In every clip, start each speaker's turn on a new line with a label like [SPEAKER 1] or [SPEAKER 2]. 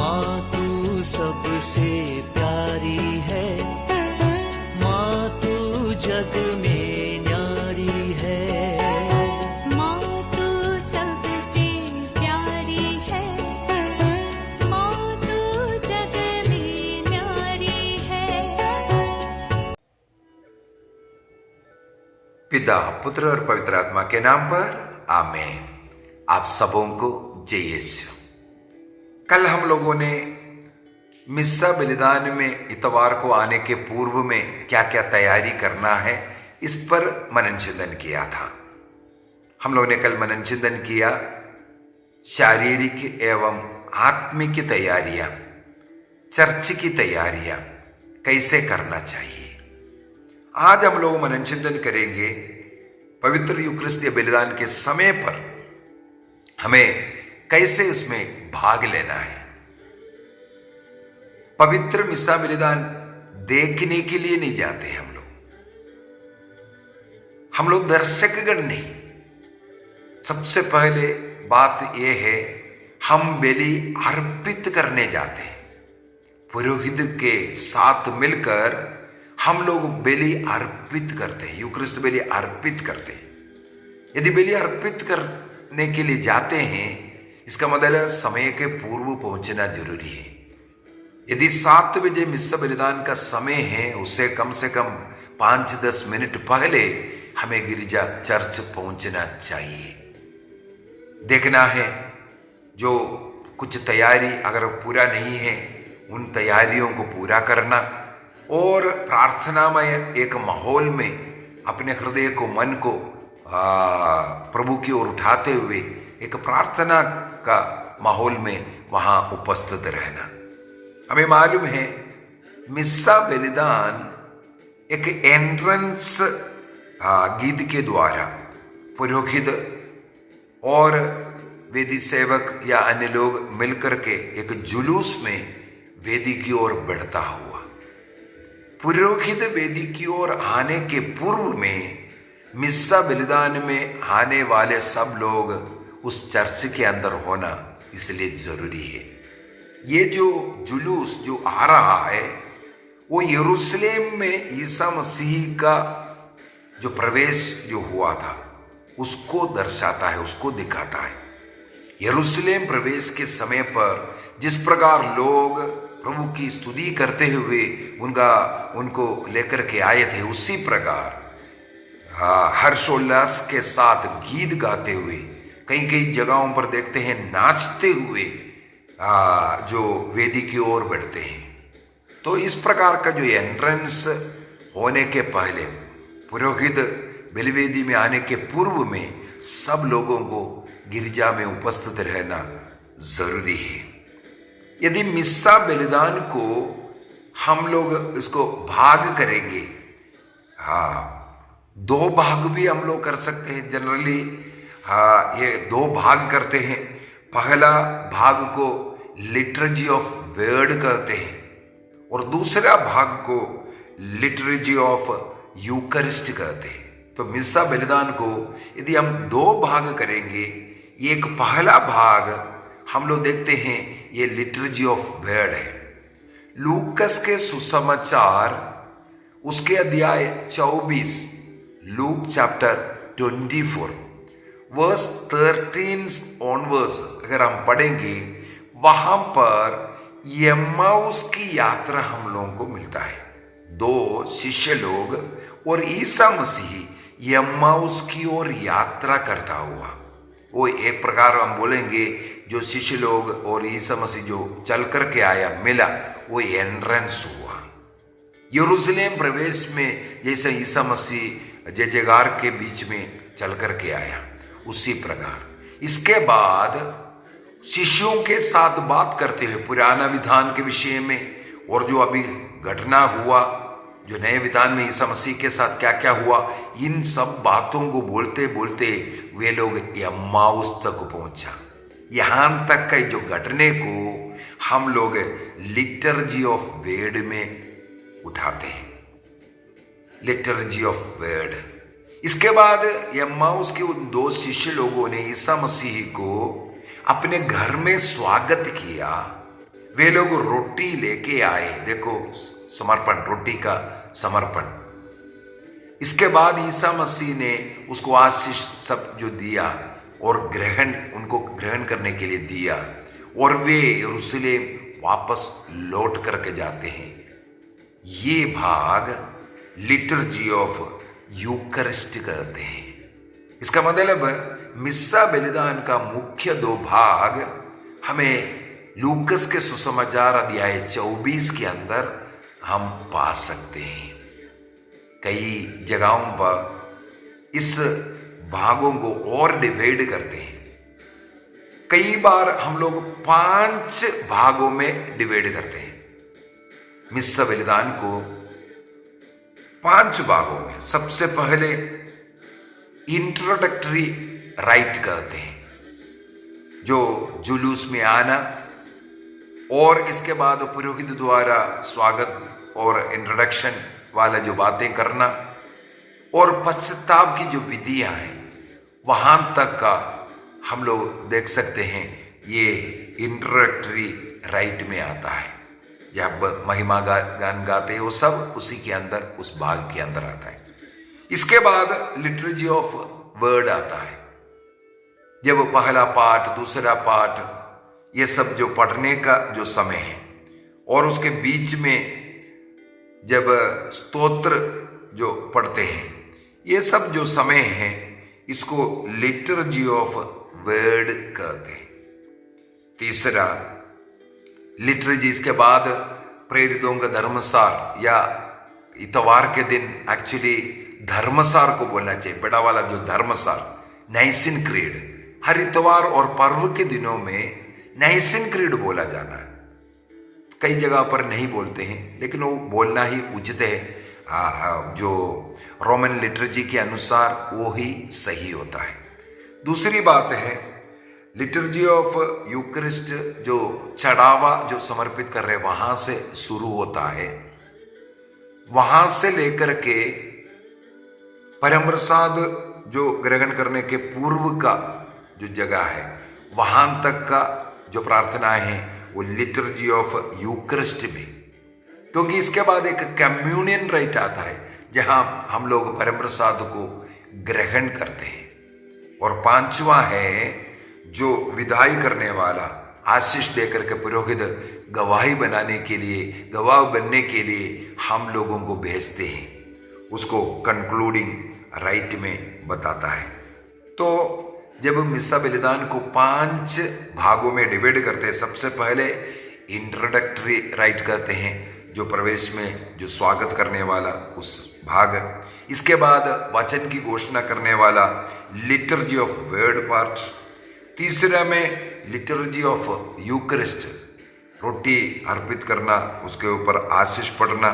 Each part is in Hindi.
[SPEAKER 1] माँ तू सबसे प्यारी है, माँ तू जग में न्यारी है।
[SPEAKER 2] माँ तू सबसे प्यारी है, माँ तू जग में न्यारी है।
[SPEAKER 3] पिता, पुत्र और पवित्र आत्मा के नाम पर आमीन। आप सबों को जय यीशु। कल हम लोगों ने मिस्सा बलिदान में इतवार को आने के पूर्व में क्या क्या तैयारी करना है, इस पर मनन चिंतन किया था। हम लोगों ने कल मनन चिंतन किया शारीरिक एवं आत्मिक तैयारियां, चर्च की तैयारियां कैसे करना चाहिए। आज हम लोग मनन चिंतन करेंगे पवित्र यूकरिस्तीय बलिदान के समय पर हमें कैसे उसमें भाग लेना है। पवित्र मिस्सा बलिदान देखने के लिए नहीं जाते हम लोग दर्शकगण नहीं। सबसे पहले बात यह है, हम बलि अर्पित करने जाते हैं। पुरोहित के साथ मिलकर हम लोग बलि अर्पित करते हैं, यूकरिस्ट बलि अर्पित करते हैं। यदि बलि अर्पित करने के लिए जाते हैं, इसका मतलब समय के पूर्व पहुंचना जरूरी है। यदि 7 बजे मिस्सा बलिदान का समय है, उससे कम 5-10 मिनट पहले हमें गिरजा चर्च पहुंचना चाहिए। देखना है जो कुछ तैयारी अगर पूरा नहीं है, उन तैयारियों को पूरा करना और प्रार्थनामय एक माहौल में अपने हृदय को, मन को प्रभु की ओर उठाते हुए एक प्रार्थना का माहौल में वहां उपस्थित रहना। हमें मालूम है मिस्सा बलिदान एक एंट्रेंस गीत के द्वारा पुरोहित और वेदी सेवक या अन्य लोग मिलकर के एक जुलूस में वेदी की ओर बढ़ता हुआ। पुरोहित वेदी की ओर आने के पूर्व में मिस्सा बलिदान में आने वाले सब लोग उस चर्च के अंदर होना इसलिए जरूरी है। ये जो जुलूस जो आ रहा है वो यरूशलेम में ईसा मसीह का जो प्रवेश जो हुआ था उसको दर्शाता है, उसको दिखाता है। यरूशलेम प्रवेश के समय पर जिस प्रकार लोग प्रभु की स्तुति करते हुए उनको लेकर के आए थे, उसी प्रकार हर्षोल्लास के साथ गीत गाते हुए, कई कई जगहों पर देखते हैं नाचते हुए जो वेदी की ओर बढ़ते हैं। तो इस प्रकार का जो एंट्रेंस होने के पहले पुरोहित बलिवेदी में आने के पूर्व में सब लोगों को गिरजा में उपस्थित रहना जरूरी है। यदि मिस्सा बलिदान को हम लोग इसको भाग करेंगे, 2 भाग भी हम लोग कर सकते हैं। जनरली ये 2 भाग करते हैं। पहला भाग को लिटर्जी ऑफ वर्ड कहते हैं और दूसरा भाग को लिटर्जी ऑफ यूकरिस्ट कहते हैं। तो मिस्सा बलिदान को यदि हम 2 भाग करेंगे, एक पहला भाग हम लोग देखते हैं ये लिटर्जी ऑफ वर्ड है। लूकस के सुसमाचार उसके अध्याय 24, लूक चैप्टर 24 वर्स 13 ऑनवर्स अगर हम पढ़ेंगे, वहां पर एम्माउस की यात्रा हम लोगों को मिलता है। 2 शिष्य लोग और ईसा मसीह एम्माउस की ओर यात्रा करता हुआ, वो एक प्रकार हम बोलेंगे जो शिष्य लोग और ईसा मसीह जो चल करके आया मिला, वो एंट्रेंस हुआ। यरूशलेम प्रवेश में जैसे ईसा मसीह जय जयकार के बीच में चल करके आया, उसी प्रकार इसके बाद शिष्यों के साथ बात करते हुए पुराना विधान के विषय में और जो अभी घटना हुआ, जो नए विधान में ईसा मसीह के साथ क्या क्या हुआ, इन सब बातों को बोलते बोलते वे लोग एम्माउस तक पहुंचा। यहां तक का जो घटने को हम लोग लिटर्जी ऑफ वर्ड में उठाते हैं, लिटर्जी ऑफ वर्ड। इसके बाद एम्माउस के उन 2 शिष्य लोगों ने ईसा मसीह को अपने घर में स्वागत किया, वे लोग रोटी लेके आए, देखो समर्पण, रोटी का समर्पण। इसके बाद ईसा मसीह ने उसको आशीष सब जो दिया और उनको ग्रहण करने के लिए दिया, और वे यरूशलेम वापस लौट करके जाते हैं। ये भाग लिटर्जी ऑफ यूकरिस्ट कहते हैं। इसका मतलब मिस्सा बलिदान का मुख्य 2 भाग हमें लूकस के सुसमाचार अध्याय 24 के अंदर हम पा सकते हैं। कई जगहों पर इस भागों को और डिवाइड करते हैं। कई बार हम लोग 5 भागों में डिवाइड करते हैं मिस्सा बलिदान को, 5 भागों में। सबसे पहले इंट्रोडक्टरी राइट कहते हैं, जो जुलूस में आना, और इसके बाद पुरोहित द्वारा स्वागत और इंट्रोडक्शन वाला जो बातें करना, और पश्चाताप की जो विधियां हैं, वहां तक का हम लोग देख सकते हैं। ये इंट्रोडक्टरी राइट में आता है। जब महिमा गान गाते हैं वो सब उसी के अंदर, उस भाग के अंदर आता है। इसके बाद लिटरेचर ऑफ वर्ड आता है। जब पहला पाठ, दूसरा पाठ, ये सब जो पढ़ने का जो समय है, और उसके बीच में जब स्तोत्र जो पढ़ते हैं, ये सब जो समय है, इसको लिटर्जी ऑफ वर्ड कहते हैं। तीसरा लिटरेजी, इसके बाद प्रेरितों का धर्मसार, या इतवार के दिन एक्चुअली धर्मसार को बोलना चाहिए, बड़ा वाला जो धर्मसार, नाइसिन क्रीड। हर इतवार और पर्व के दिनों में नाइसिन क्रीड बोला जाना है। कई जगह पर नहीं बोलते हैं, लेकिन वो बोलना ही उचित है। जो रोमन लिटरेजी के अनुसार वो ही सही होता है। दूसरी बात है लिटर्जी ऑफ यूकरिस्ट, जो चढ़ावा जो समर्पित कर रहे, वहां से शुरू होता है। वहां से लेकर के परम प्रसाद जो ग्रहण करने के पूर्व का जो जगह है, वहां तक का जो प्रार्थनाएं हैं, वो लिटर्जी ऑफ यूकरिस्ट में। क्योंकि इसके बाद एक कम्युनियन राइट आता है, जहां हम लोग परम प्रसाद को ग्रहण करते हैं। और 5वां है जो विदाई करने वाला, आशीष देकर के पुरोहित गवाही बनाने के लिए, गवाह बनने के लिए हम लोगों को भेजते हैं, उसको कंक्लूडिंग राइट में बताता है। तो जब मिस्सा बलिदान को 5 भागों में डिवाइड करते हैं, सबसे पहले इंट्रोडक्टरी राइट कहते हैं, जो प्रवेश में जो स्वागत करने वाला उस भाग। इसके बाद वचन की घोषणा करने वाला लिटर्जी ऑफ वर्ड पार्ट। तीसरा में लिटर्जी ऑफ यूकरिस्ट, रोटी अर्पित करना, उसके ऊपर आशीष पढ़ना।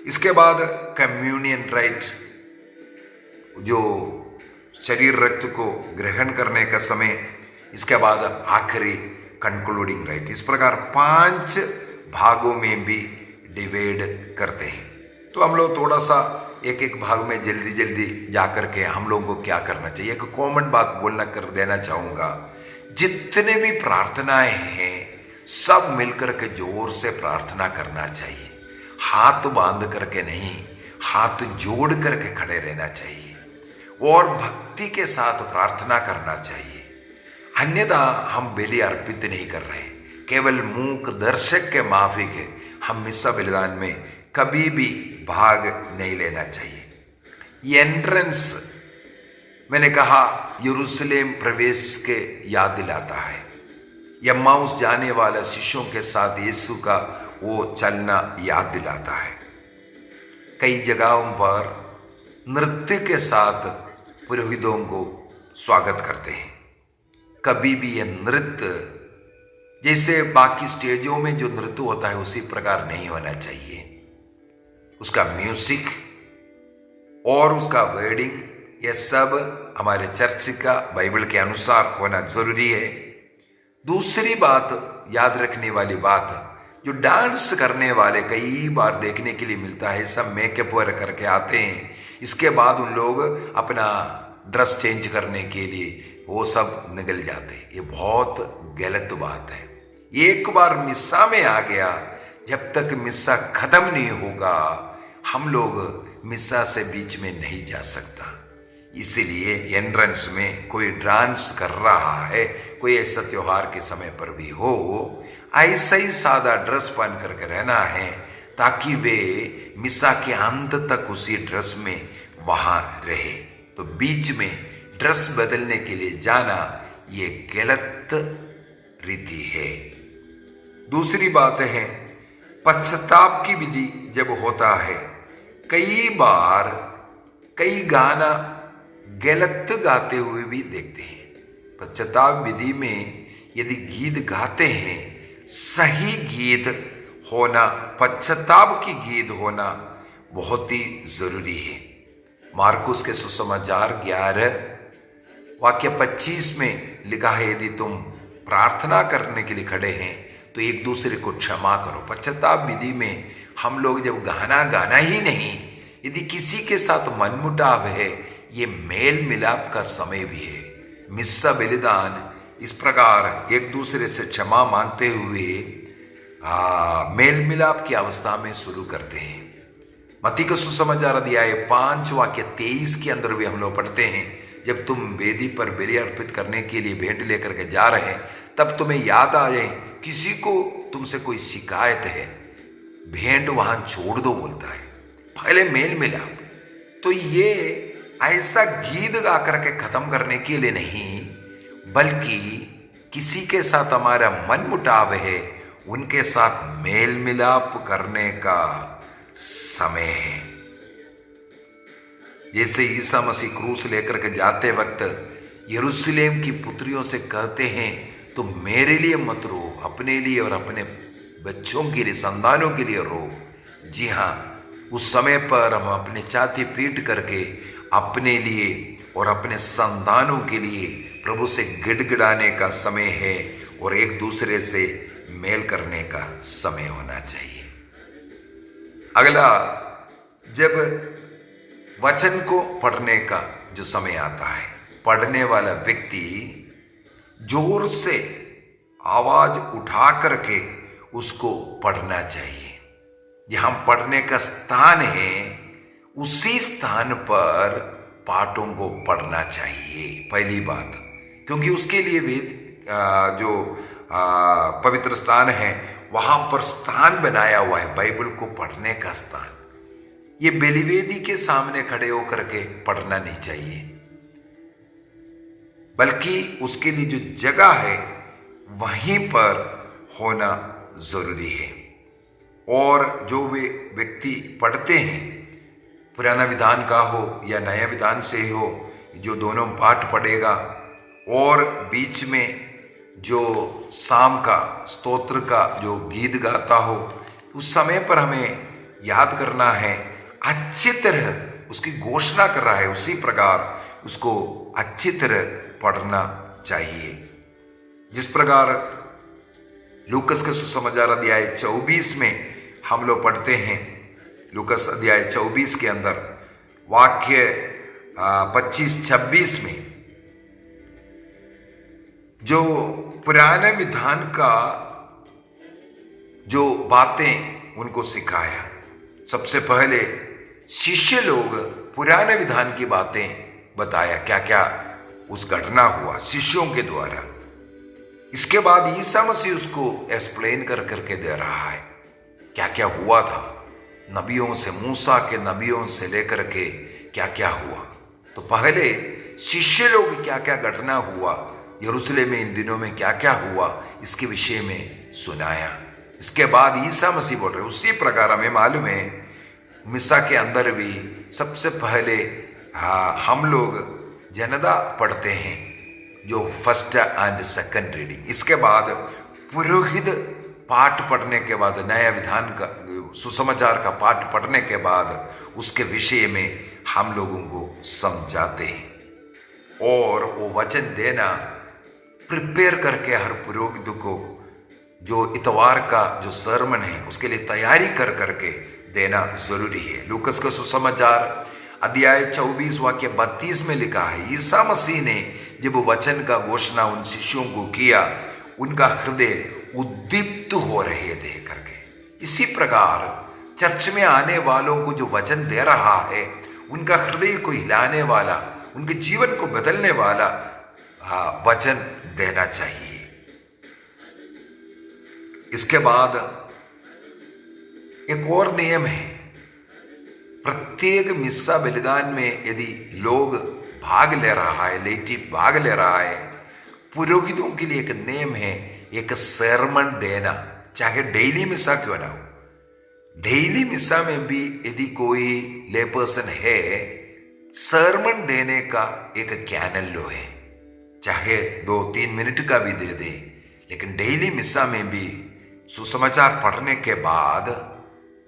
[SPEAKER 3] इसके बाद कम्युनियन राइट, जो शरीर रक्त को ग्रहण करने का समय। इसके बाद आखिरी कंक्लूडिंग राइट। इस प्रकार 5 भागों में भी डिवाइड करते हैं। तो हम लोग थोड़ा सा एक एक भाग में जल्दी जल्दी जाकर के हम लोगों को क्या करना चाहिए, एक कॉमन बात बोलना कर देना चाहूंगा। जितने भी प्रार्थनाएं हैं, सब मिलकर के जोर से प्रार्थना करना चाहिए। हाथ बांध करके नहीं, हाथ जोड़ करके खड़े रहना चाहिए और भक्ति के साथ प्रार्थना करना चाहिए। अन्यथा हम बलि अर्पित नहीं कर रहे, केवल मूक दर्शक के माफिक हम मिस्सा बलिदान में कभी भी भाग नहीं लेना चाहिए। एंट्रेंस, मैंने कहा, यरूशलेम प्रवेश के याद दिलाता है। यम्माउस जाने वाला शिष्यों के साथ यीशु का वो चलना याद दिलाता है। कई जगहों पर नृत्य के साथ पुरोहितों को स्वागत करते हैं। कभी भी यह नृत्य जैसे बाकी स्टेजों में जो नृत्य होता है उसी प्रकार नहीं होना चाहिए। उसका म्यूजिक और उसका वर्डिंग, यह सब हमारे चर्च का बाइबल के अनुसार होना जरूरी है। दूसरी बात, याद रखने वाली बात, जो डांस करने वाले कई बार देखने के लिए मिलता है, सब मेकअप वगैरह करके आते हैं, इसके बाद उन लोग अपना ड्रेस चेंज करने के लिए वो सब निकल जाते हैं। ये बहुत गलत बात है। एक बार मिस्सा में आ गया, जब तक मिस्सा खत्म नहीं होगा हम लोग मिस्सा से बीच में नहीं जा सकता। इसीलिए एंट्रेंस में कोई डांस कर रहा है, कोई ऐसा त्योहार के समय पर भी हो, ऐसा ही सादा ड्रेस पहन करके रहना है ताकि वे मिस्सा के अंत तक उसी ड्रेस में वहां रहे। तो बीच में ड्रेस बदलने के लिए जाना ये गलत रीति है। दूसरी बात है, पश्चाताप की विधि जब होता है, कई बार कई गाना गलत गाते हुए भी देखते हैं। पश्चाताप विधि में यदि गीत गाते हैं, सही गीत होना, पश्चाताप की गीत होना बहुत ही जरूरी है। मार्कुस के सुसमाचार 11 वाक्य 25 में लिखा है, यदि तुम प्रार्थना करने के लिए खड़े हैं तो एक दूसरे को क्षमा करो। पश्चाताप विधि में हम लोग जब गाना ही नहीं, यदि किसी के साथ मनमुटाव है, ये मेल मिलाप का समय भी है। मिस्सा बलिदान इस प्रकार एक दूसरे से क्षमा मांगते हुए मेल मिलाप की अवस्था में शुरू करते हैं। मत्ती का सुसमाचार अध्याय 5 वाक्य 23 के अंदर भी हम लोग पढ़ते हैं, जब तुम वेदी पर बलि अर्पित करने के लिए भेंट लेकर के जा रहे हैं, तब तुम्हें याद आ जाए किसी को तुमसे कोई शिकायत है, भेंट वहां छोड़ दो बोलता है, पहले मेल मिलाप। तो ये ऐसा गीत गा करके खत्म करने के लिए नहीं, बल्कि किसी के साथ हमारा मन मुटाव है, उनके साथ मेल मिलाप करने का समय है। जैसे ईसा मसीह क्रूस लेकर के जाते वक्त यरूशलेम की पुत्रियों से कहते हैं, तुम मेरे लिए मत रो, अपने लिए और अपने बच्चों के लिए, संतानों के लिए रो। जी हाँ, उस समय पर हम अपने छाती पीट करके अपने लिए और अपने संतानों के लिए प्रभु से गिड़गिड़ाने का समय है और एक दूसरे से मेल करने का समय होना चाहिए। अगला, जब वचन को पढ़ने का जो समय आता है, पढ़ने वाला व्यक्ति जोर से आवाज उठा करके उसको पढ़ना चाहिए। जहां पढ़ने का स्थान है, उसी स्थान पर पाठों को पढ़ना चाहिए, पहली बात। क्योंकि उसके लिए वेद जो पवित्र स्थान है, वहां पर स्थान बनाया हुआ है, बाइबल को पढ़ने का स्थान। ये बलिवेदी के सामने खड़े होकर के पढ़ना नहीं चाहिए, बल्कि उसके लिए जो जगह है वहीं पर होना जरूरी है। और जो वे व्यक्ति पढ़ते हैं, पुराना विधान का हो या नया विधान से हो, जो दोनों पाठ पढ़ेगा, और बीच में जो शाम का स्तोत्र का जो गीत गाता हो, उस समय पर हमें याद करना है, अच्छी तरह उसकी घोषणा कर रहा है, उसी प्रकार उसको अच्छी तरह पढ़ना चाहिए। जिस प्रकार लूकस के सुसमाचार अध्याय 24 में हम लोग पढ़ते हैं, लूकस अध्याय 24 के अंदर वाक्य 25-26 में जो पुराने विधान का जो बातें उनको सिखाया। सबसे पहले शिष्य लोग पुराने विधान की बातें बताया, क्या क्या उस घटना हुआ शिष्यों के द्वारा। इसके बाद ईसा मसीह उसको एक्सप्लेन कर करके दे रहा है क्या क्या हुआ था, नबियों से, मूसा के नबियों से लेकर के क्या क्या हुआ। तो पहले शिष्य लोग क्या क्या घटना हुआ, यरूशलेम में इन दिनों में क्या क्या हुआ, इसके विषय में सुनाया। इसके बाद ईसा मसीह बोल रहे, उसी प्रकार हमें मालूम है मिस्सा के अंदर भी सबसे पहले हम लोग जनदा पढ़ते हैं, जो फर्स्ट एंड सेकंड रीडिंग। इसके बाद पुरोहित पाठ पढ़ने के बाद, नया विधान का सुसमाचार का पाठ पढ़ने के बाद उसके विषय में हम लोगों को समझाते हैं। और वो वचन देना प्रिपेयर करके हर पुरोहित को जो इतवार का जो सरमन है उसके लिए तैयारी कर करके देना जरूरी है। लूकस का सुसमाचार अध्याय 24 वाक्य 32 में लिखा है, ईसा मसीह ने जब वचन का घोषणा उन शिष्यों को किया, उनका हृदय उद्दीप्त हो रहे थे करके। इसी प्रकार चर्च में आने वालों को जो वचन दे रहा है, उनका हृदय को हिलाने वाला, उनके जीवन को बदलने वाला वचन देना चाहिए। इसके बाद एक और नियम है, प्रत्येक मिस्सा बलिदान में यदि लोग भाग ले रहा है, लेटिव भाग ले रहा है, पुरोहितों के लिए एक नियम है, एक सरमन देना, चाहे डेली मिस्सा क्यों ना हो। डेली मिस्सा में भी यदि कोई ले पर्सन है, सरमन देने का एक कैनल लो है, चाहे 2-3 मिनट का भी दे दे, लेकिन डेली मिस्सा में भी सुसमाचार पढ़ने के बाद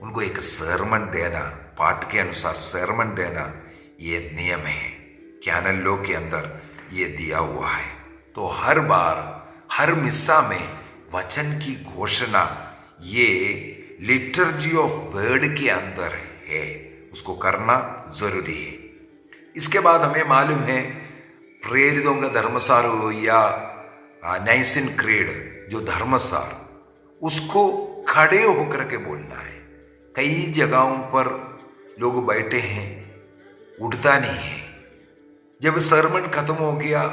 [SPEAKER 3] उनको एक सरमन देना, पाठ के अनुसार सरमन देना, ये नियम है, कैनल लो के अंदर ये दिया हुआ है। तो हर बार हर मिस्सा में वचन की घोषणा ये लिटर्जी ऑफ वर्ड के अंदर है, उसको करना जरूरी है। इसके बाद हमें मालूम है प्रेरितों का धर्मसार हो या नाइसिन क्रीड जो धर्मसार, उसको खड़े होकर के बोलना है। कई जगहों पर लोग बैठे हैं, उठता नहीं है। जब सरमन खत्म हो गया,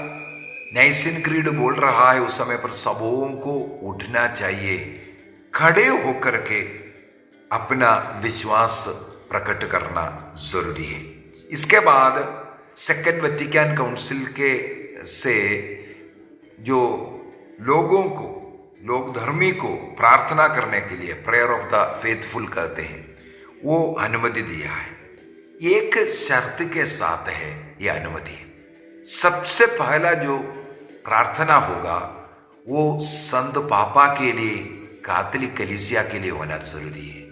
[SPEAKER 3] नाइसिन क्रीड बोल रहा है, उस समय पर सबों को उठना चाहिए, खड़े होकर के अपना विश्वास प्रकट करना जरूरी है। इसके बाद सेकेंड वेटिकन काउंसिल के से जो लोगों को, लोग धर्मी को प्रार्थना करने के लिए प्रेयर ऑफ द फेथफुल कहते हैं, वो अनुमति दिया है। एक शर्त के साथ है यह अनुमति। सबसे पहला जो प्रार्थना होगा वो संत पापा के लिए, कैथोलिक कलीसिया के लिए होना जरूरी है।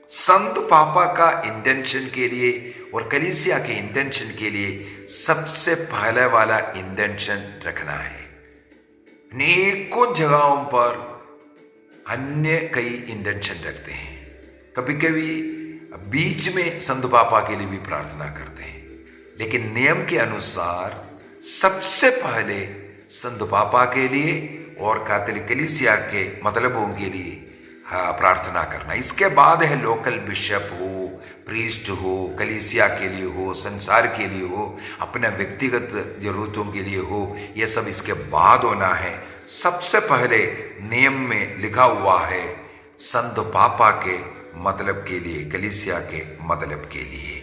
[SPEAKER 3] संत पापा का इंटेंशन के लिए और कलीसिया के इंटेंशन के लिए सबसे पहले वाला इंटेंशन रखना है। अनेकों जगहों पर अन्य कई इंटेंशन रखते हैं, कभी कभी बीच में संत पापा के लिए भी प्रार्थना करते हैं, लेकिन नियम के अनुसार सबसे पहले संत पापा के लिए और कैथोलिक कलीसिया के मतलबों के लिए प्रार्थना करना। इसके बाद है लोकल बिशप हो, प्रीस्ट हो, कलीसिया के लिए हो, संसार के लिए हो, अपने व्यक्तिगत जरूरतों के लिए हो, यह सब इसके बाद होना है। सबसे पहले नियम में लिखा हुआ है संत पापा के मतलब के लिए, कलीसिया के मतलब के लिए।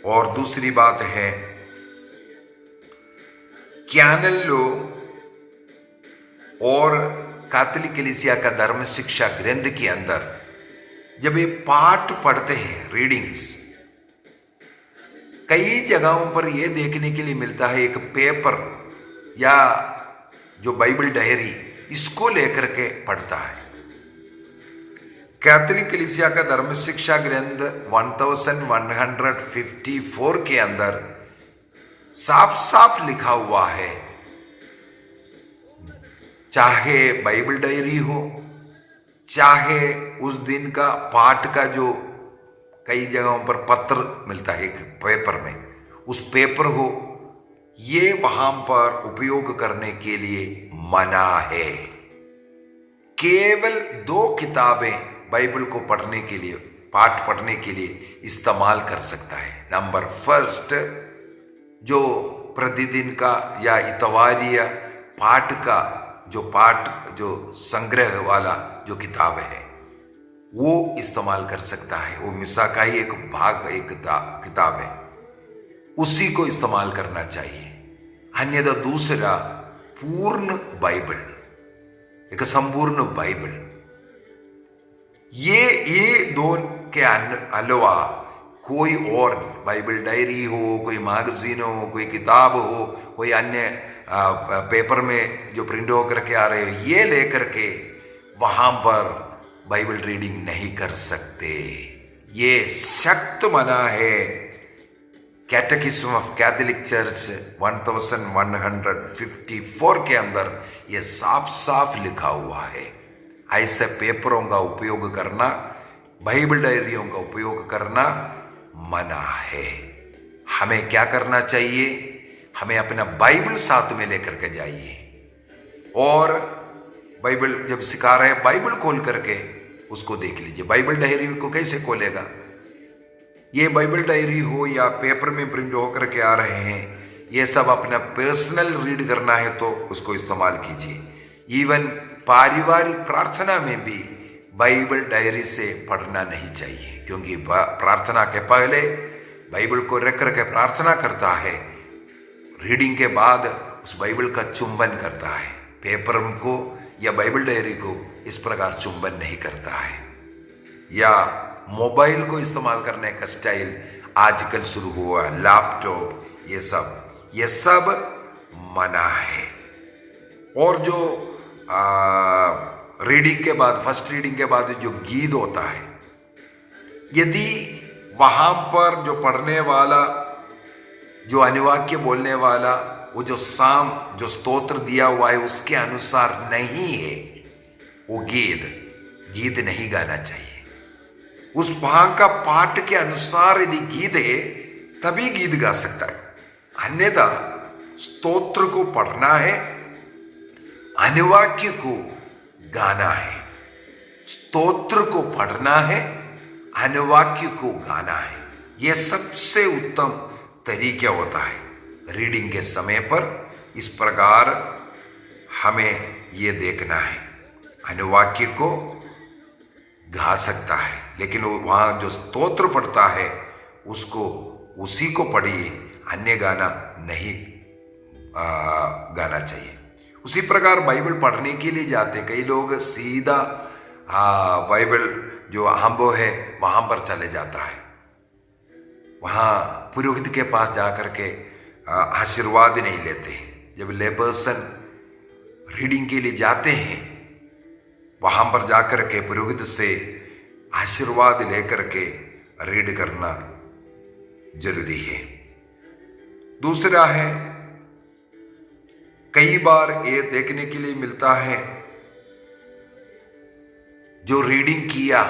[SPEAKER 3] और दूसरी बात है कैनल लो और कैथोलिक कलीसिया का धर्म शिक्षा ग्रंथ के अंदर जब ये पाठ पढ़ते हैं, रीडिंग्स, कई जगहों पर यह देखने के लिए मिलता है एक पेपर या जो बाइबल डायरी, इसको लेकर के पढ़ता है। कैथोलिक कलीसिया का धर्म शिक्षा ग्रंथ 1154 के अंदर साफ साफ लिखा हुआ है, चाहे बाइबल डायरी हो, चाहे उस दिन का पाठ का जो कई जगहों पर पत्र मिलता है एक पेपर में, उस पेपर हो, ये वहां पर उपयोग करने के लिए मना है। केवल 2 किताबें बाइबल को पढ़ने के लिए, पाठ पढ़ने के लिए इस्तेमाल कर सकता है। नंबर फर्स्ट जो प्रतिदिन का या इतवारिया पाठ का जो संग्रह वाला जो किताब है वो इस्तेमाल कर सकता है। वो मिस्सा का ही एक भाग, एक किताब है, उसी को इस्तेमाल करना चाहिए। अन्यथा दूसरा पूर्ण बाइबल, एक संपूर्ण बाइबल, ये दो के अलावा कोई और बाइबल डायरी हो, कोई मैगजीन हो, कोई किताब हो, कोई अन्य पेपर में जो प्रिंट होकर के आ रहे हो, ये लेकर के वहां पर बाइबल रीडिंग नहीं कर सकते। ये सख्त मना है। कैटेकिज्म ऑफ कैथोलिक चर्च 1154 के अंदर ये साफ साफ लिखा हुआ है। ऐसे पेपरों का उपयोग करना, बाइबल डायरियों का उपयोग करना मना है। हमें क्या करना चाहिए? हमें अपना बाइबल साथ में लेकर के जाइए और बाइबल जब सिखा रहे हैं, बाइबल खोल करके उसको देख लीजिए। बाइबल डायरी को कैसे खोलेगा? ये बाइबल डायरी हो या पेपर में प्रिंट होकर के आ रहे हैं, ये सब अपना पर्सनल रीड करना है तो उसको इस्तेमाल कीजिए। इवन पारिवारिक प्रार्थना में भी बाइबल डायरी से पढ़ना नहीं चाहिए, क्योंकि प्रार्थना के पहले बाइबल को रख करके प्रार्थना करता है, रीडिंग के बाद उस बाइबल का चुंबन करता है। पेपर को या बाइबल डायरी को इस प्रकार चुंबन नहीं करता है। या मोबाइल को इस्तेमाल करने का स्टाइल आजकल शुरू हुआ, लैपटॉप, ये सब मना है। और जो रीडिंग के बाद, फर्स्ट रीडिंग के बाद जो गीत होता है, यदि वहां पर जो पढ़ने वाला, जो अनुवाक्य बोलने वाला, वो जो जो स्तोत्र दिया हुआ है उसके अनुसार नहीं है, वो गीत नहीं गाना चाहिए। उस वहां का पाठ के अनुसार यदि गीत है तभी गीत गा सकता है, अन्यथा स्तोत्र को पढ़ना है, अनुवाक्य को गाना है। स्तोत्र को पढ़ना है, अनुवाक्य को गाना है। यह सबसे उत्तम तरीका होता है रीडिंग के समय पर। इस प्रकार हमें ये देखना है, अनुवाक्य को गा सकता है, लेकिन वहां जो स्तोत्र पढ़ता है उसको उसी को पढ़िए, अन्य गाना नहीं गाना चाहिए। उसी प्रकार बाइबल पढ़ने के लिए जाते कई लोग सीधा बाइबल जो आंबो है वहां पर चले जाता है, वहां पुरोहित के पास जाकर के आशीर्वाद नहीं लेते हैं। जब ले पर्सन रीडिंग के लिए जाते हैं, वहां पर जाकर के पुरोहित से आशीर्वाद लेकर के रीड करना जरूरी है। दूसरा है, कई बार ये देखने के लिए मिलता है, जो रीडिंग किया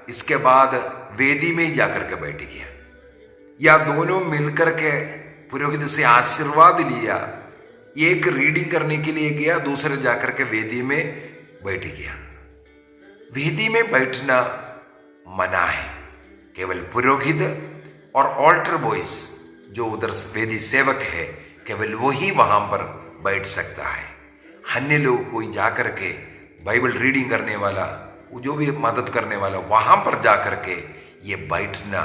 [SPEAKER 3] इसके बाद वेदी में ही जाकर के बैठ गया, या दोनों मिलकर के पुरोहित से आशीर्वाद लिया। एक रीडिंग करने के लिए गया, दूसरे जाकर के वेदी में बैठ गया। वेदी में बैठना मना है। केवल पुरोहित और ऑल्टर बॉयज जो उधर वेदी सेवक है, केवल वही वहां पर बैठ सकता है। अन्य लोग कोई जाकर के बाइबल रीडिंग करने वाला, जो भी मदद करने वाला, वहां पर जाकर के ये बैठना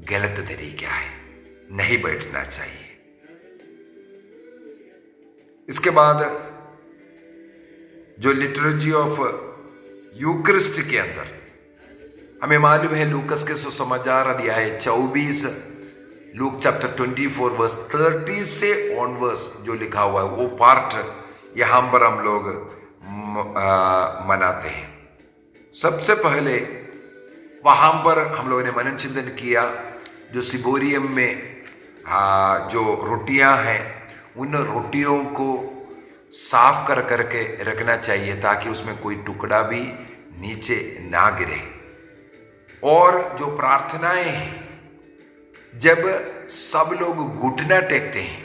[SPEAKER 3] गलत तरीका है, नहीं बैठना चाहिए। इसके बाद जो लिटरेचर ऑफ यूक्रिस्ट के अंदर हमें मालूम है, लूकस के सुसमाचार अध्याय 24, लूक चैप्टर 24 वर्स 30 से ऑनवर्स जो लिखा हुआ है, वो पार्ट यहां पर हम लोग मनाते हैं। सबसे पहले वहां पर हम लोगों ने मनन चिंतन किया, जो सिबोरियम में जो रोटियां हैं, उन रोटियों को साफ कर करके रखना चाहिए ताकि उसमें कोई टुकड़ा भी नीचे ना गिरे। और जो प्रार्थनाएं हैं, जब सब लोग घुटना टेकते हैं,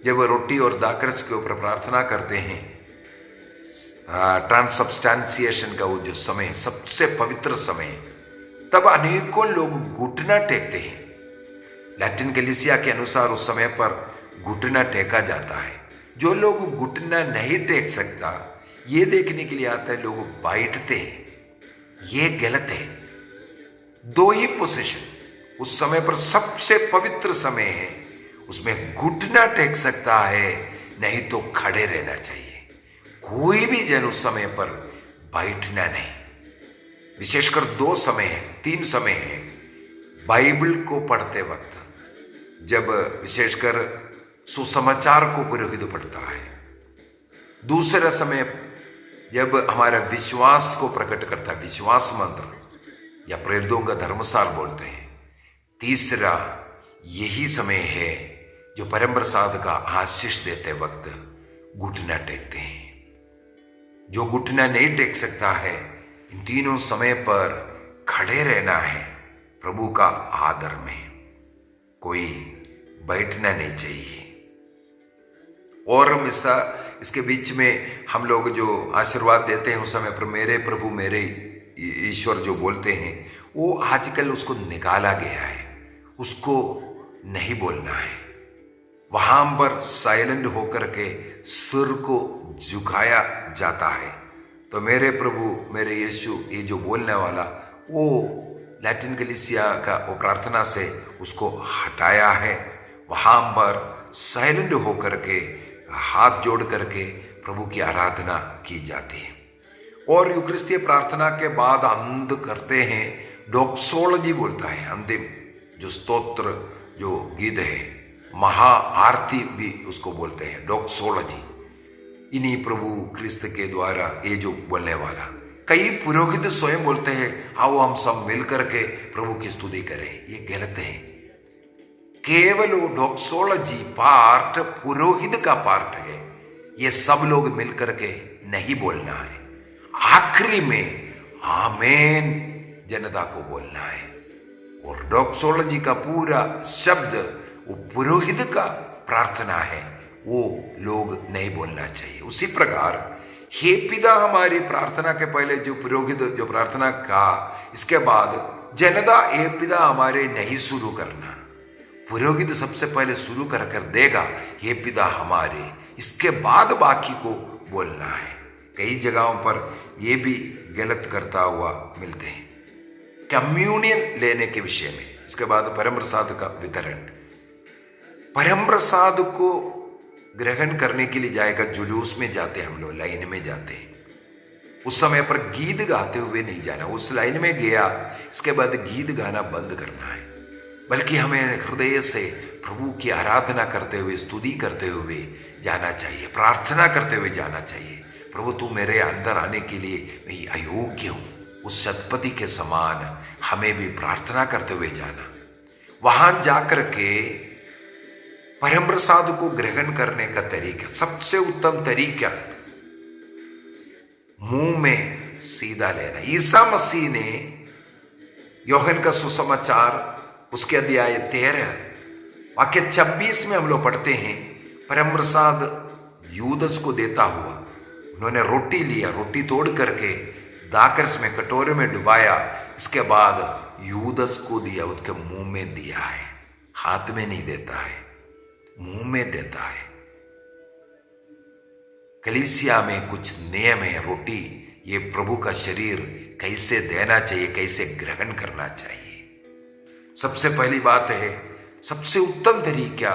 [SPEAKER 3] जब रोटी और दाखरस के ऊपर प्रार्थना करते हैं, ट्रांसब्सटेंशिएशन का वो जो समय, सबसे पवित्र समय, तब अनेकों लोग घुटना टेकते हैं। लैटिन कलीसिया के अनुसार उस समय पर घुटना टेका जाता है। जो लोग घुटना नहीं टेक सकता, ये देखने के लिए आता है लोग बैठते हैं, ये गलत है। दो ही पोजीशन उस समय पर सबसे पवित्र समय है, उसमें घुटना टेक सकता है, नहीं तो खड़े रहना चाहिए। कोई भी जन उस समय पर बैठना नहीं। विशेषकर 2 समय है, 3 समय है बाइबल को पढ़ते वक्त, जब विशेषकर सुसमाचार को पुरोहित पढ़ता है। दूसरा समय जब हमारा विश्वास को प्रकट करता है, विश्वास मंत्र या प्रेरितों का धर्मसार बोलते हैं। तीसरा यही समय है जो परम प्रसाद का आशीष देते वक्त घुटना टेकते हैं। जो घुटना नहीं टेक सकता है, इन तीनों समय पर खड़े रहना है प्रभु का आदर में, कोई बैठना नहीं चाहिए। और हम इसके बीच में हम लोग जो आशीर्वाद देते हैं उस समय पर मेरे प्रभु मेरे ईश्वर जो बोलते हैं, वो आजकल उसको निकाला गया है, उसको नहीं बोलना है। वहां पर साइलेंट होकर के सुर को झुकाया जाता है। तो मेरे प्रभु मेरे यीशु ये जो बोलने वाला, वो लैटिन कलीसिया का वो प्रार्थना से उसको हटाया है। वहां पर साइलेंट होकर के हाथ जोड़ करके प्रभु की आराधना की जाती है। और यूक्रिस्तीय प्रार्थना के बाद अंत करते हैं, डोक्सोलॉजी बोलता है, अंतिम जो स्तोत्र जो गीत है, महा आरती भी उसको बोलते हैं, डोक्सोलॉजी। इन्हीं प्रभु क्रिस्त के द्वारा ये जो बोलने वाला, कई पुरोहित स्वयं बोलते हैं आओ हम सब मिलकर के प्रभु की स्तुति करें, ये गलत है। केवल डोक्सोलॉजी पार्ट पुरोहित का पार्ट है, ये सब लोग मिलकर के नहीं बोलना है। आखिरी में आमेन जनता को बोलना है। और डोक्सोलॉजी का पूरा शब्द वो पुरोहित का प्रार्थना है, वो लोग नहीं बोलना चाहिए। उसी प्रकार हे पिता हमारी प्रार्थना के पहले जो पुरोहित जो प्रार्थना का, इसके बाद जनता हे पिता हमारे नहीं शुरू करना। पुरोहित सबसे पहले शुरू कर देगा हे पिता हमारे, इसके बाद बाकी को बोलना है। कई जगहों पर ये भी गलत करता हुआ मिलते हैं। कम्युनियन लेने के विषय में, इसके बाद परम प्रसाद का वितरण, परम प्रसाद को ग्रहण करने के लिए जाएगा, जुलूस में जाते हैं हम लोग, लाइन में जाते हैं। उस समय पर गीत गाते हुए नहीं जाना। उस लाइन में गया, इसके बाद गीत गाना बंद करना है, बल्कि हमें हृदय से प्रभु की आराधना करते हुए, स्तुति करते हुए जाना चाहिए, प्रार्थना करते हुए जाना चाहिए। प्रभु तू मेरे अंदर आने के लिए मैं अयोग्य हूं, उस शतपति के समान हमें भी प्रार्थना करते हुए जाना। वहां जाकर के परम प्रसाद को ग्रहण करने का तरीका, सबसे उत्तम तरीका मुंह में सीधा लेना। ईसा मसीह ने यूहन्ना का सुसमाचार उसके अध्याय 13 वाक्य 26 में हम लोग पढ़ते हैं, परम प्रसाद यूदस को देता हुआ उन्होंने रोटी लिया, रोटी तोड़ करके दाकरस में कटोरे में डुबाया, इसके बाद यूदस को दिया, उसके मुंह में दिया है। हाथ में नहीं देता है, मुंह में देता है। कलीसिया में कुछ नियम है, रोटी ये प्रभु का शरीर कैसे देना चाहिए, कैसे ग्रहण करना चाहिए। सबसे पहली बात है, सबसे उत्तम तरीका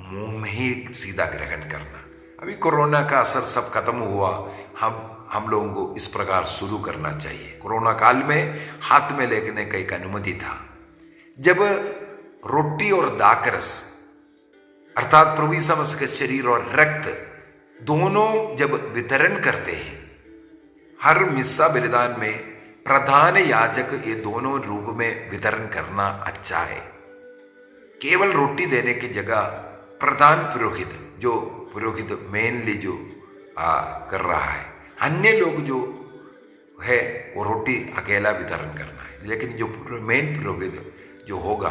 [SPEAKER 3] मुंह में ही सीधा ग्रहण करना। अभी कोरोना का असर सब खत्म हुआ, हम लोगों को इस प्रकार शुरू करना चाहिए। कोरोना काल में हाथ में लेने का एक अनुमति था। जब रोटी और दाकरस अर्थात प्रभु यीशु मसीह के शरीर और रक्त दोनों जब वितरण करते हैं, हर मिस्सा बलिदान में प्रधान याजक ये दोनों रूप में वितरण करना अच्छा है। केवल रोटी देने की जगह प्रधान पुरोहित, जो पुरोहित मेनली जो कर रहा है, अन्य लोग जो है वो रोटी अकेला वितरण करना है, लेकिन जो मेन पुरोहित जो होगा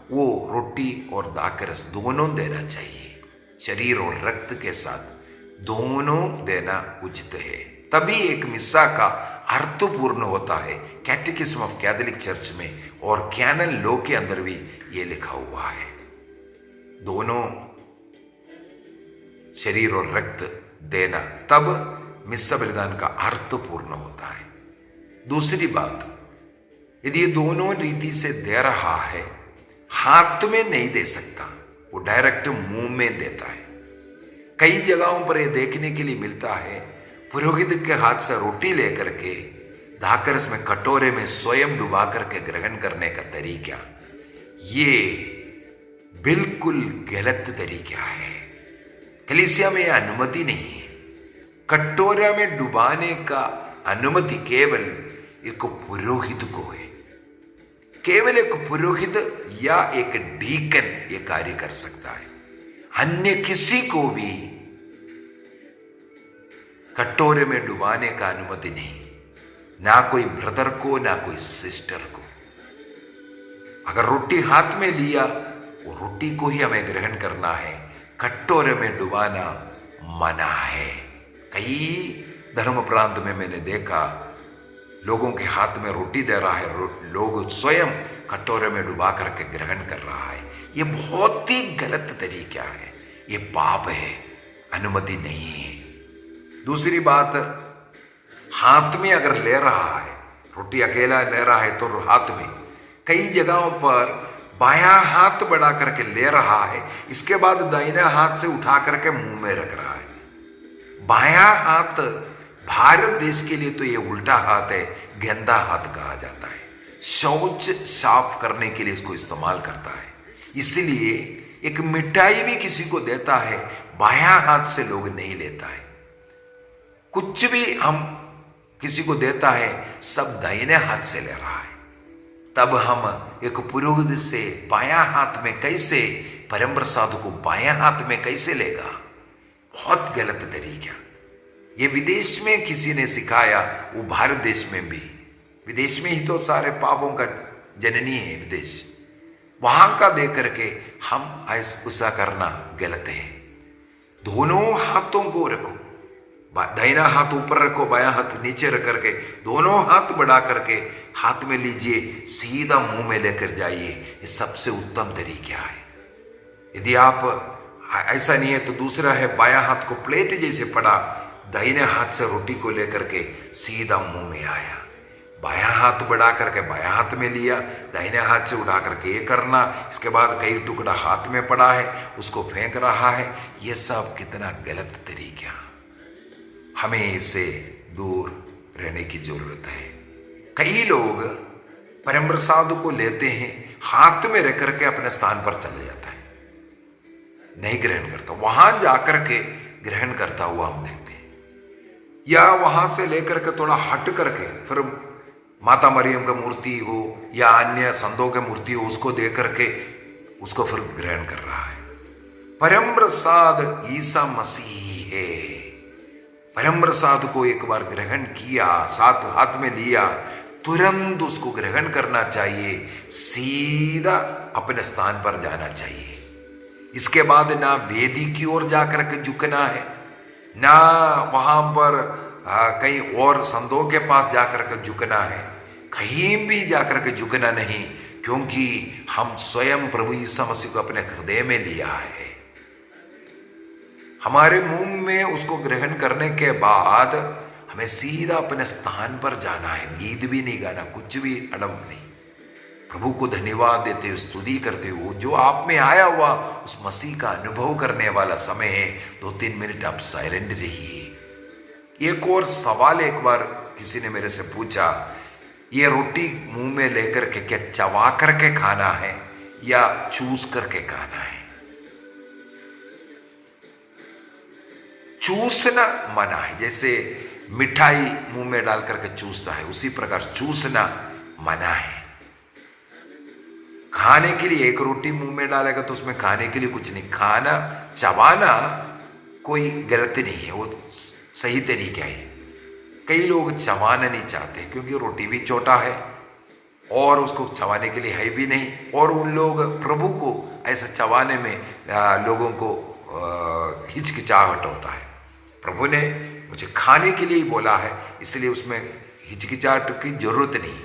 [SPEAKER 3] वो रोटी और दाकरस दोनों देना चाहिए। शरीर और रक्त के साथ दोनों देना उचित है, तभी एक मिस्सा का अर्थपूर्ण होता है। कैटेकिज्म ऑफ कैथोलिक चर्च में और कैनन लॉ के अंदर भी ये लिखा हुआ है, दोनों शरीर और रक्त देना, तब मिस्सा बलिदान का अर्थपूर्ण होता है। दूसरी बात, यदि ये दोनों रीति से दे रहा है, हाथ में नहीं दे सकता, वो डायरेक्ट मुंह में देता है। कई जगहों पर यह देखने के लिए मिलता है, पुरोहित के हाथ से रोटी लेकर के दाकरस में कटोरे में स्वयं डुबा करके ग्रहण करने का तरीका, ये बिल्कुल गलत तरीका है। कलीसिया में यह अनुमति नहीं है। कटोरा में डुबाने का अनुमति केवल एक पुरोहित को है। केवल एक पुरोहित या एक डीकन ये कार्य कर सकता है, अन्य किसी को भी कटोरे में डुबाने का अनुमति नहीं, ना कोई ब्रदर को ना कोई सिस्टर को। अगर रोटी हाथ में लिया, वो रोटी को ही हमें ग्रहण करना है, कटोरे में डुबाना मना है। कई धर्म प्रांत में मैंने देखा लोगों के हाथ में रोटी दे रहा है, लोग स्वयं कटोरे में डुबा करके ग्रहण कर रहा है। ये बहुत ही गलत तरीका है, ये पाप है, अनुमति नहीं है। दूसरी बात, हाथ में अगर ले रहा है, रोटी अकेला ले रहा है तो हाथ में, कई जगहों पर बायां हाथ बढ़ा करके ले रहा है, इसके बाद दाहिने हाथ से उठा करके मुंह में रख रहा है। बायां हाथ भारत देश के लिए तो ये उल्टा हाथ है, गंदा हाथ कहा जाता है। शौच साफ करने के लिए इसको इस्तेमाल करता है। इसलिए एक मिठाई भी किसी को देता है, बायां हाथ से लोग नहीं लेता है। कुछ भी हम किसी को देता है, सब दाहिने हाथ से ले रहा है। तब हम एक पुरोहित से बायां हाथ में कैसे, परम प्रसाद को बायां हाथ में कैसे लेगा? बहुत गलत तरीका। ये विदेश में किसी ने सिखाया, वो भारत देश में भी, विदेश में ही तो सारे पापों का जननी है विदेश, वहां का देख करके हम ऐसा करना गलत है। दोनों हाथों को रखो, दाहिना हाथ ऊपर रखो, बायां हाथ नीचे रख करके दोनों हाथ बढ़ा करके हाथ में लीजिए, सीधा मुंह में लेकर जाइए। ये सबसे उत्तम तरीका है। यदि आप ऐसा नहीं है तो दूसरा है, बायां हाथ को प्लेट जैसे पड़ा, दाहिने हाथ से रोटी को लेकर के सीधा मुंह में आया, बायां हाथ बढ़ा करके बायां हाथ में लिया, दाहिने हाथ से उठा करके ये करना, इसके बाद कई टुकड़ा हाथ में पड़ा है उसको फेंक रहा है। ये सब कितना गलत तरीका, हमें इससे दूर रहने की जरूरत है। कई लोग परम प्रसाद को लेते हैं, हाथ में रख करके अपने स्थान पर चले जाता है, नहीं ग्रहण करता, वहां जाकर के ग्रहण करता हुआ हम देखते हैं। या वहां से लेकर के थोड़ा हट करके फिर माता मरियम का मूर्ति हो या अन्य संतों की मूर्ति हो, उसको दे करके उसको फिर ग्रहण कर रहा है। परम प्रसाद ईसा मसीह है। परम प्रसाद को एक बार ग्रहण किया, साथ हाथ में लिया, तुरंत उसको ग्रहण करना चाहिए, सीधा अपने स्थान पर जाना चाहिए। इसके बाद ना वेदी की ओर जाकर के झुकना है, ना वहां पर कहीं और संतों के पास जाकर के झुकना है, कहीं भी जाकर के झुकना नहीं, क्योंकि हम स्वयं प्रभु यीशु मसीह को अपने हृदय में लिया है। हमारे मुंह में उसको ग्रहण करने के बाद हमें सीधा अपने स्थान पर जाना है, गीत भी नहीं गाना, कुछ भी अड़ंब नहीं। प्रभु को धन्यवाद देते हुए, स्तुति करते हुए, जो आप में आया हुआ उस मसीह का अनुभव करने वाला समय है। 2-3 मिनट आप साइलेंट रहिए। एक और सवाल एक बार किसी ने मेरे से पूछा, ये रोटी मुंह में लेकर के क्या चबा करके खाना है या चूस करके खाना है? चूसना मना है, जैसे मिठाई मुंह में डाल करके चूसता है, उसी प्रकार चूसना मना है। खाने के लिए एक रोटी मुंह में डालेगा तो उसमें खाने के लिए कुछ नहीं, खाना चबाना कोई गलती नहीं है, वो सही तरीका है। कई लोग चबाना नहीं चाहते क्योंकि रोटी भी छोटा है और उसको चबाने के लिए है भी नहीं, और उन लोग प्रभु को ऐसा चबाने में लोगों को हिचकिचाहट होता है। प्रभु ने मुझे खाने के लिए ही बोला है, इसलिए उसमें हिचकिचाहट की जरूरत नहीं।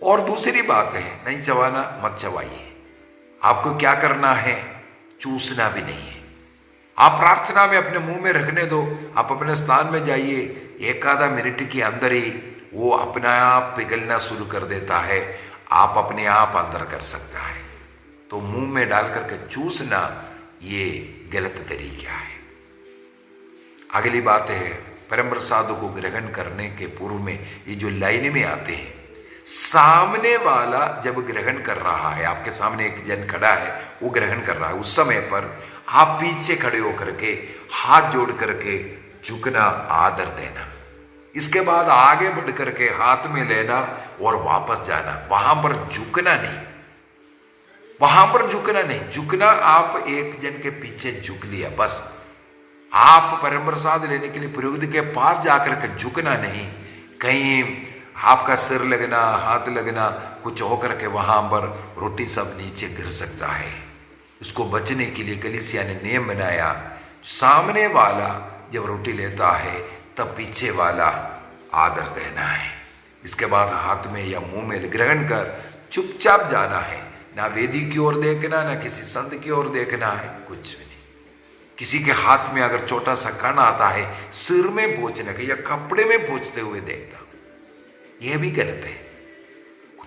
[SPEAKER 3] और दूसरी बात है, नहीं चबाना मत चबाइए। आपको क्या करना है, चूसना भी नहीं है। आप प्रार्थना में अपने मुंह में रखने दो, आप अपने स्थान में जाइए, एक आधा मिनट के अंदर ही वो अपना आप पिघलना शुरू कर देता है, आप अपने आप अंदर कर सकता है। तो मुंह में डाल करके चूसना ये गलत तरीका है। अगली बात है, परम प्रसाद को ग्रहण करने के पूर्व में ये जो लाइन में आते हैं, सामने वाला जब ग्रहण कर रहा है, आपके सामने एक जन खड़ा है, वो ग्रहण कर रहा है, उस समय पर आप पीछे खड़े होकर के हाथ जोड़ करके झुकना, आदर देना। इसके बाद आगे बढ़ करके हाथ में लेना और वापस जाना। वहां पर झुकना नहीं, वहां पर झुकना नहीं। झुकना आप एक जन के पीछे झुक लिया बस। आप परम प्रसाद लेने के लिए पुरोहित के पास जाकर के झुकना नहीं, कहीं आपका सिर लगना, हाथ लगना, कुछ होकर के वहां पर रोटी सब नीचे गिर सकता है। उसको बचने के लिए कलीसिया ने नियम बनाया, सामने वाला जब रोटी लेता है तब पीछे वाला आदर देना है। इसके बाद हाथ में या मुंह में ग्रहण कर चुपचाप जाना है, ना वेदी की ओर देखना, ना किसी संत की ओर देखना है, कुछ भी नहीं। किसी के हाथ में अगर छोटा सा कण आता है सिर में पोंछने का या कपड़े में पोंछते हुए देखता, यह भी गलत है।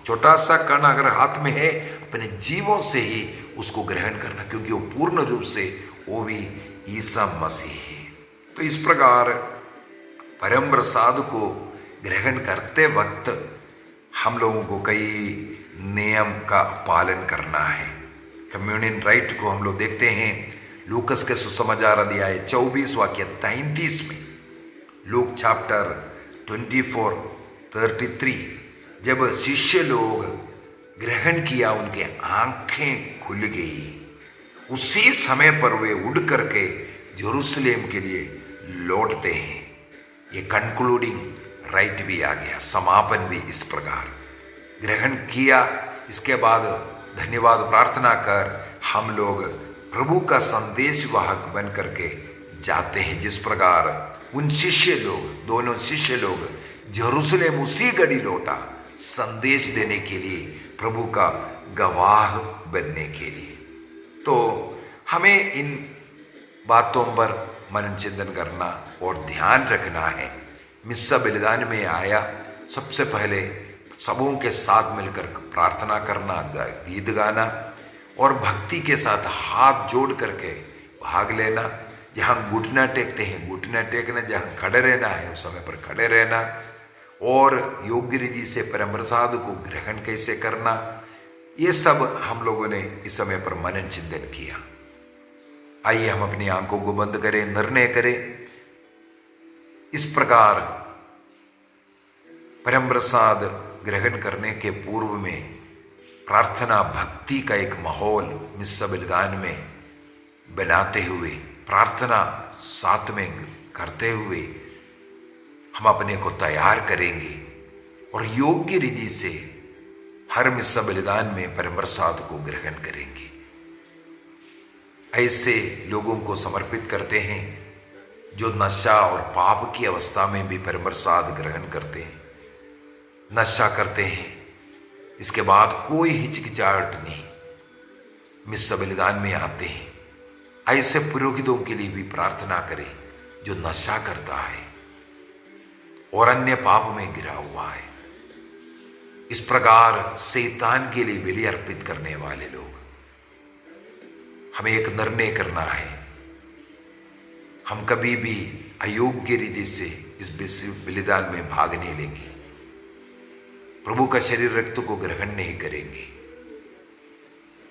[SPEAKER 3] छोटा सा कण अगर हाथ में है, अपने जीवों से ही उसको ग्रहण करना, क्योंकि वो पूर्ण रूप से वो भी ईसा मसीह है। तो इस प्रकार परम प्रसाद को ग्रहण करते वक्त हम लोगों को कई नियम का पालन करना है। कम्युनियन राइट को हम लोग देखते हैं लूकस के सुसमाचार अध्याय 24 वाक्य 33 में, लूक चैप्टर 24:33, जब शिष्य लोग ग्रहण किया उनके आंखें खुल गई, उसी समय पर वे उड़ करके यरूशलेम के लिए लौटते हैं। ये कंक्लूडिंग राइट भी आ गया, समापन भी इस प्रकार ग्रहण किया। इसके बाद धन्यवाद प्रार्थना कर हम लोग प्रभु का संदेश वाहक बन करके जाते हैं। जिस प्रकार उन शिष्य लोग, दोनों शिष्य लोग यरूशलेम उसी घड़ी लौटा संदेश देने के लिए, प्रभु का गवाह बनने के लिए। तो हमें इन बातों पर मनन चिंतन करना और ध्यान रखना है। मिस्सा बलिदान में आया, सबसे पहले सबों के साथ मिलकर प्रार्थना करना, गीत गाना और भक्ति के साथ हाथ जोड़ करके भाग लेना। जहाँ घुटना टेकते हैं घुटना टेकना, जहाँ खड़े रहना है उस समय पर खड़े रहना, और योग्य रीति से परम प्रसाद को ग्रहण कैसे करना, ये सब हम लोगों ने इस समय पर मनन चिंतन किया। आइए हम अपनी आंखों को बंद करें, निर्णय करें। इस प्रकार परम प्रसाद ग्रहण करने के पूर्व में प्रार्थना भक्ति का एक माहौल मिस्सा बलिदान में बनाते हुए, प्रार्थना साथ में करते हुए हम अपने को तैयार करेंगे और योग्य रीति से हर मिस्सा बलिदान में परम प्रसाद को ग्रहण करेंगे। ऐसे लोगों को समर्पित करते हैं जो नशा और पाप की अवस्था में भी परम प्रसाद ग्रहण करते हैं, नशा करते हैं, इसके बाद कोई हिचकिचाहट नहीं, मिस्सा बलिदान में आते हैं। ऐसे पुरोहितों के लिए भी प्रार्थना करें जो नशा करता है और अन्य पाप में गिरा हुआ है। इस प्रकार शैतान के लिए बलि अर्पित करने वाले लोग, हमें एक निर्णय करना है, हम कभी भी अयोग्य रीति से इस बलिदान में भाग नहीं लेंगे, प्रभु का शरीर रक्त को ग्रहण नहीं करेंगे,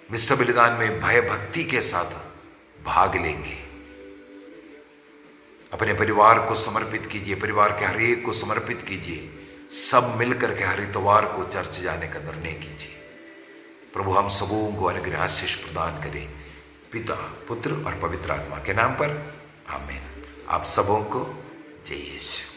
[SPEAKER 3] मिस्सा बलिदान में भय भक्ति के साथ भाग लेंगे। अपने परिवार को समर्पित कीजिए, परिवार के हर एक को समर्पित कीजिए, सब मिलकर के हर इतवार को चर्च जाने का निर्णय कीजिए। प्रभु हम सबों को अनुग्रह आशीष प्रदान करें, पिता पुत्र और पवित्र आत्मा के नाम पर, आमीन। आप सबों को जय यीशु।